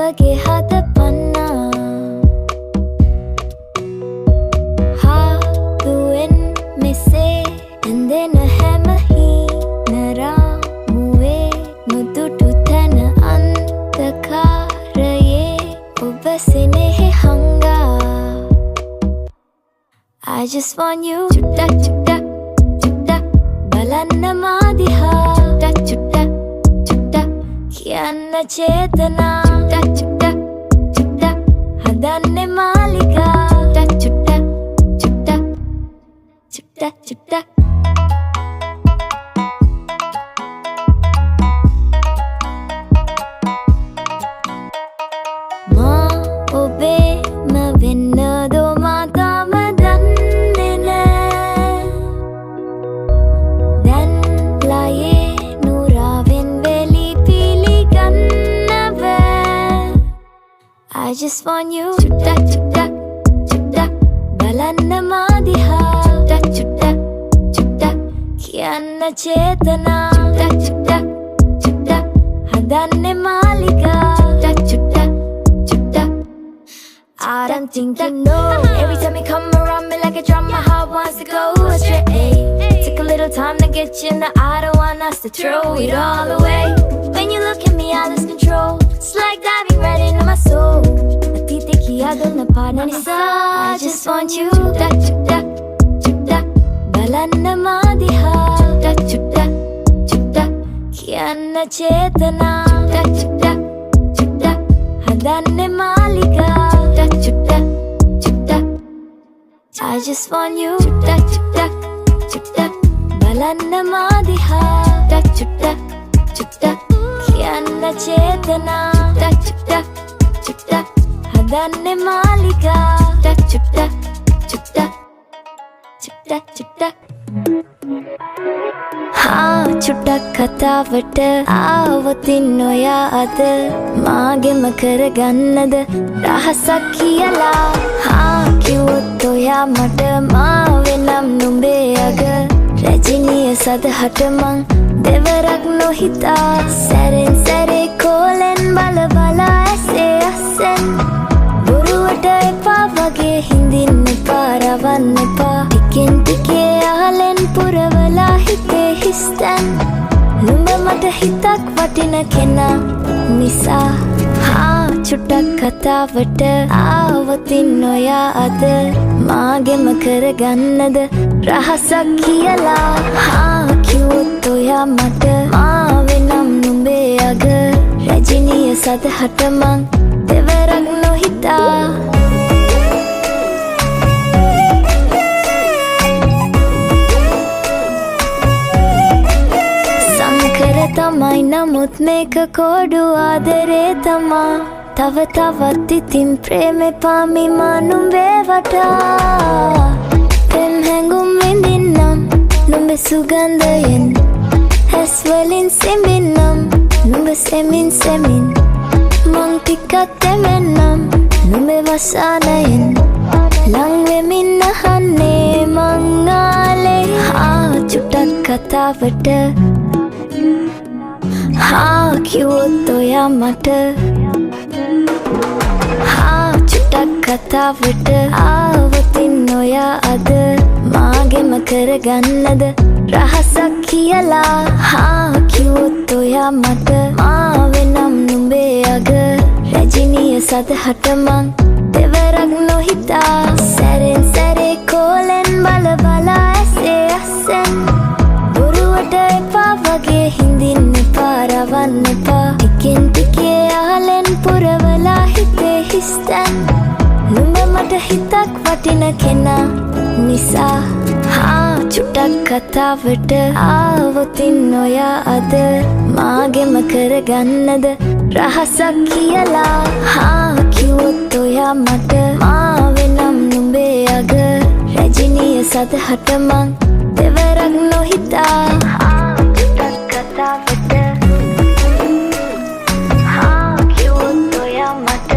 වගේ හද පන්නා හාදුවෙන් මෙසේ ඇඳෙන හැම හීනරාමුවේ නුදුටු තැන අන්තකාරයේ ඔබ සෙනෙහි හංගා I just want you චුට්ටක් චුට්ටක් චුට්ටක් බලන්න මා දිහා චුට්ටක් චුට්ටක් චුට්ටක් කියන්න චේතනා චුට්ටක් චුට්ටක් චුට්ටක් හදන්නේ මාලිකා චුට්ටක් චුට්ටක් චුට්ටක් චුට්ටක් චුට්ටක් මා ඔබේම වෙන්නදෝ මා තාම දන්නේ නෑ දැන් ලයේ නුරාවෙන් වෙලි පිළිගන්න බෑ I just want you චුට්ටක් චුට්ටක් චුට්ටක් බලන්න මා දිහා චුට්ටක් චුට්ටක් චුට්ටක් කියන්න චේතනා චුට්ටක් චුට්ටක් චුට්ටක් හදන්නේ මාලිකා චුට්ටක් චුට්ටක් චුට්ටක් I don't think you know every time you come around me like a drum my heart wants to go astray took a little time to get you in the I don't want us to throw it all away when you look at me I lose control it's like diving right into my soul අතීතේ කියා දුන්න පාන නිසා I just want you චුට්ටක් චුට්ටක් චුට්ටක් බලන්න මා දිහා චුට්ටක් චුට්ටක් චුට්ටක් කියන්න චේතනා චුට්ටක් චුට්ටක් චුට්ටක් හදන්නේ මාලිකා චුට්ටක් චුට්ටක් චුට්ටක් I just want you චුට්ටක් චුට්ටක් චුට්ටක් බලන්න මා දිහා චුට්ටක් චුට්ටක් චුට්ටක් කියන්න චේතනා චුට්ටක් චුට්ටක් චුට්ටක් හදන්නේ මාලිකා චුට්ටක් චුට්ටක් චුට්ටක් චුට්ටක් හා චුට්ටක් කතාවට ආවොතින් ඔයා අද මාගෙම කරගන්නද රහසක් කියලා හා කිව්වොත් ඔයා මට මාවෙනම් නුඹේ අග රැජිනිය සදහට මං දෙවරක් නොහිතා සැරෙන් සැරේ කෝලෙන් බල බලා ඇසේ අස්සෙන් බොරුවට එපා වගේ හිඳින්න එපා රවන්න එපා ටිකෙන් ටිකේ අහලෙන් පුරවලා හිතේ හිස්තැන් නුඹ මට හිතක් වටින කෙනා නිසා හා චුට්ටක් කතාවට ආවොතින් ඔයා අද මාගෙම කරගන්නද රහසක් කියලා හා කිව්වොත් ඔයා මට මාවෙනම් නුඹේ අග රැජිනිය සදහට මං දෙවරක් නොහිතා තමයි නමුත් මේක කෝඩු ආදරේ තමා තව තවත් ඉතින් ප්‍රේමේ පාමි මානුඹේ වටා පෙම් හැඟුම් විඳින්නම් නුඹේ සුගන්ධයෙන් හැස් වලින් සෙමින්නම් නුඹ සෙමින් සෙමින් මං ටිකක් දෙමෙන්නම් නුඹේ වසානයෙන් ලං වෙමින් අහන්නේ මං ආලේ හා චුට්ටක් කතාවට හා කිව්වොත් ඔයා මට හා චුට්ටක් කතාවට ආවොතින් ඔයා අද මාගෙම කරගන්නද රහසක් කියලා හා කිව්වොත් ඔයා මට මාවෙනම් නුඹේ අග රැජිනිය සදහට මං දෙවරක් නොහිතා සැරෙන් සැරේ කෝලෙන් බල බලා ඇසේ අස්සෙන් බොරුවට එපා වගේ හිඳින්න එපා රවන්න එපා ටිකෙන් ටිකේ අහලෙන් පුරවලා හිතේ හිස්තැන් නුඹ මට හිතක් වටින කෙනා නිසා හා චුට්ටක් කතාවට ආවොතින් ඔයා අද මාගෙම කරගන්නද රහසක් කියලා හා කිව්වොත් ඔයා මට මාවෙනම් නුඹේ අග රැජිනිය සදහට මං දෙවරක් නොහිතා චුට්ටක් කතාවට හා කිව්වොත් ඔයා මට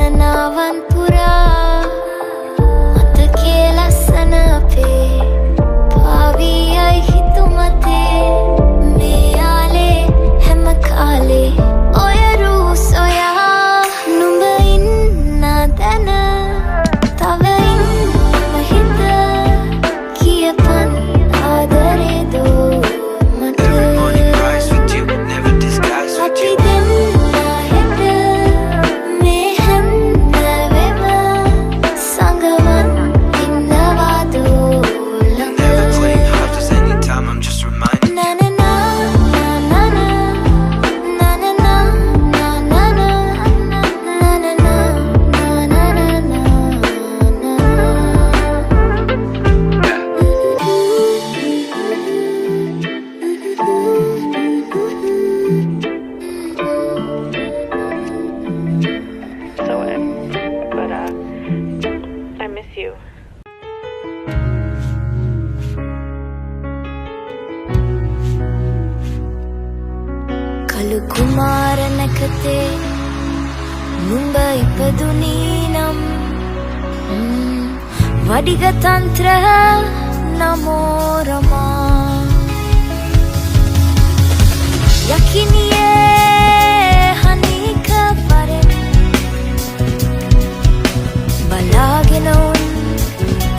ගණනාවන් පුරා මතකයේ ලස්සන අපේ පාවියයි හිතුමතේ මේ යාලේ හැම කාලේ ඔය රූස් ඔයා නුඹ ඉන්න තැන තව ඉන්නම හිත කියපන් ආදරේ දෝ මට අපි දෙන්න හෙට මේ හැන්දවෙම සංගවන් ඉන්නවා දෝ ළඟ Na na na na na na na na na na So, but I miss you. කළු කුමාර නැකතේ නුඹ ඉපදුනී නම් වඩිග තන්ත්‍ර නමෝරමා යකිනියේ හනික පරෙන් බලාගෙන උන්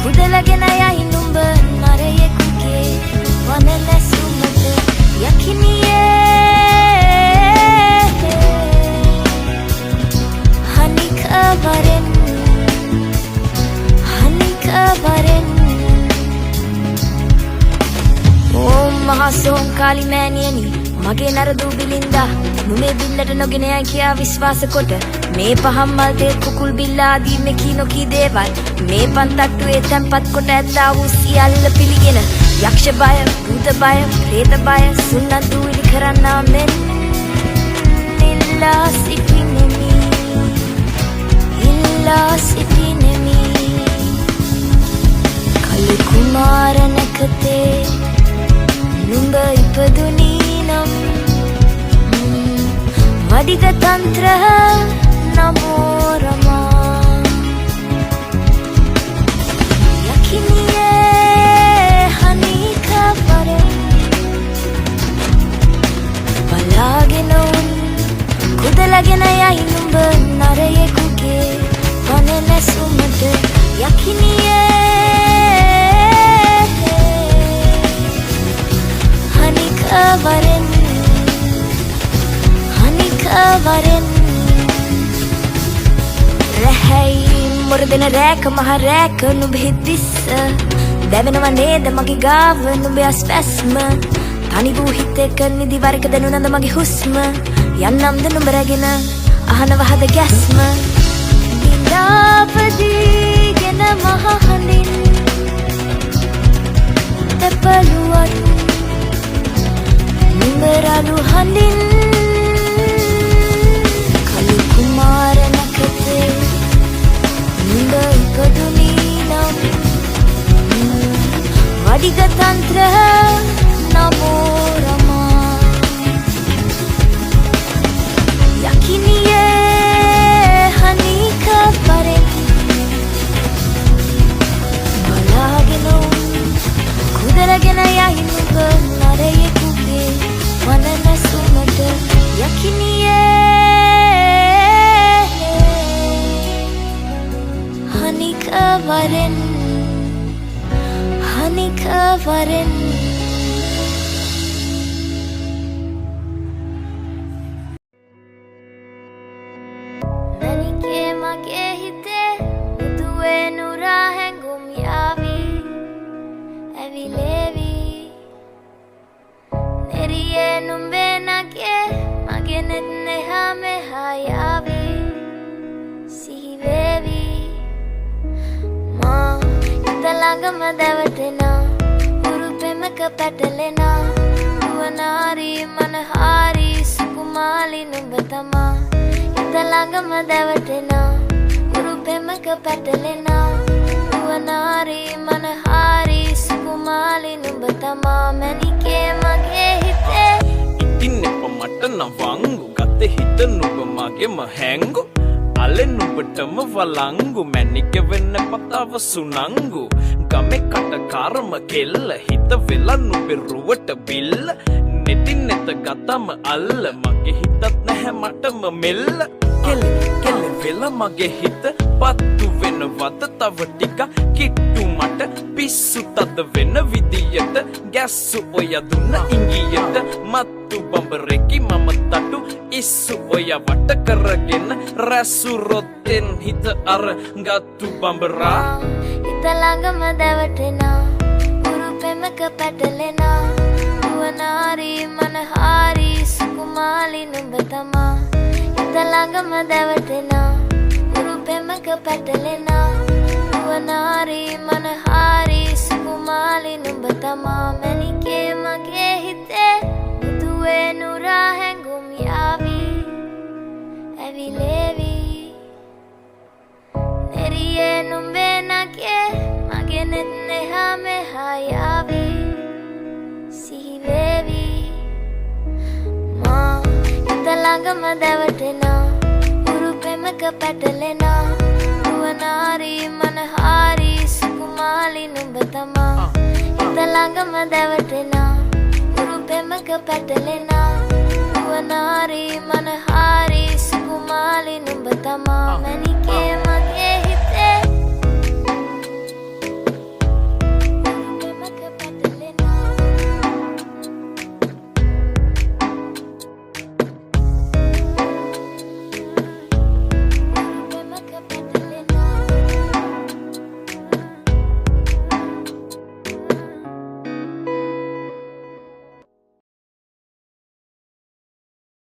කුදලගෙන යයි නුඹ නරයෙකුගේ වන නැසුමට යකිනියේ හනික වරෙන් ඕම් මහසෝම් කාලි මෑණියනි මගේ නරදූ බිලින්දා නුඹේ බිල්ලට නොගෙන යයි කියා විශ්වාස කොට මේ පහම් මල් තේ කුකුල් බිල්ල ආදී මෙකී නොකී දේවල් මේ පන්තට්ටුවේ තැන්පත් කොට ඇත්තා වූ සියල්ල පිළිගෙන යක්ෂ බය, භූත බය, ප්‍රේත බය සුන්නත් දූවිලි කරන්නා මෙන් ඉල්ලා සිටිනෙමි කළු කුමාර නැකතේ නුඹ ඉපදුනී නම් වඩිග තන්ත්‍ර නමෝරමා යකිනියේ හනික පරෙන් බලාගෙන උන් කුදලගෙන යයි නුඹ නරයෙකුගේ වන නැසුමට යකිනියේ හනික වරෙන් රැහැයි මොරදෙන රෑක මහ රෑක නුඹේ දිස්ස දැවෙනව නේද මගේ ගාව නුඹේ අස්වැස්ම තනි වූ හිතෙක නිදි වරක දැනුනද මගේ හුස්ම යන්නම්ද නුඹ රැගෙන අහනවහද ගැස්ම නිලාපදීගෙන මහ හඳින් තැපලුවත් නුඹ රළු හඳින් කළු කුමාර නැකතේ නුඹ ඉපදුනී නම් වඩිග තන්ත්‍ර නමෝරමා යකිනියේ හනික පරෙන් බලාගෙන කුදලගෙන යයි නුඹ නරයෙකුගේ වන නැසුමට යකිනියේ හනික වරෙන් මැනිකේ මගේ හිතේ උදුවේ නුරා හැඟුම් යාවී ඇවිලේවි නෙරියේ නුඹේ නගේ මගේ නෙත් නෙහා මෙහා යාවී සිහිවේවි මා ඉත ළඟම දැවටෙනා උරුපෙමක පැටලෙනා නුවනාරී මනහාරී සුකුමාලි නුඹ තමා ඉත ළඟම දැවටෙනා උරුපෙමක පැටලෙනා නුවනාරී මනහාරී සුකුමාලි නුඹ තමා මැනිකේ මගේ හිතේ ඉතින් එප මට නවංගු ගත හිත නුඹ මගෙම හැංගු කාලේ නුඹටම වලංගු මැනික වෙන්න පතාව සුනංගු ගමේ කට කර්ම කෙල්ල හිත වෙලා නුඹේ රුවට බිල්ල නෙතින් නෙත ගතම අල්ල මගේ හිතත් නැහැ මටම මෙල්ල කෙල කෙල වෙලා මගේ හිත පත්තු වෙනවද තව ටික කිට්ටු මට පිස්සු තද වෙන විදියට ගැස්සු ඔය දුන්න ඉංගියට මත්තු බඹරෙකි මම තටු ඉස්සු ඔය වට කරගෙන රැසු රොත්තෙන් හිත අර ගත්තු බඹරා හිත ළඟම දැවටෙනා උරු පෙමක පැටලෙනා නුවනාරි මනහාරි සුකුමාලි නුඹ තමා හිත ළඟම දැවටෙනා උරු පෙමක පැටලෙනා නුවනාරි මනහාරි සුකුමාලි නුඹ තමා මැනිකේ මගේ හිතේ මුතුවේ නුරා හැඟුම් යාවි ඇවිලේවි නෙරියේ නුඹේ නගේ මගේ නෙත් නෙහා මෙහා යාවි සිහිවේවි මා හිත ළඟම දැවටෙනා උරු පෙමක පැටලෙනා නුවනාරි මනහාරි සුකුමාලි නුඹ තමා හිත ළඟම දැවටෙනා උරු පෙමක පැටලෙනා නුවනාරි මනහාරි සුකුමාලි නුඹ තමා මැනිකේ මගේ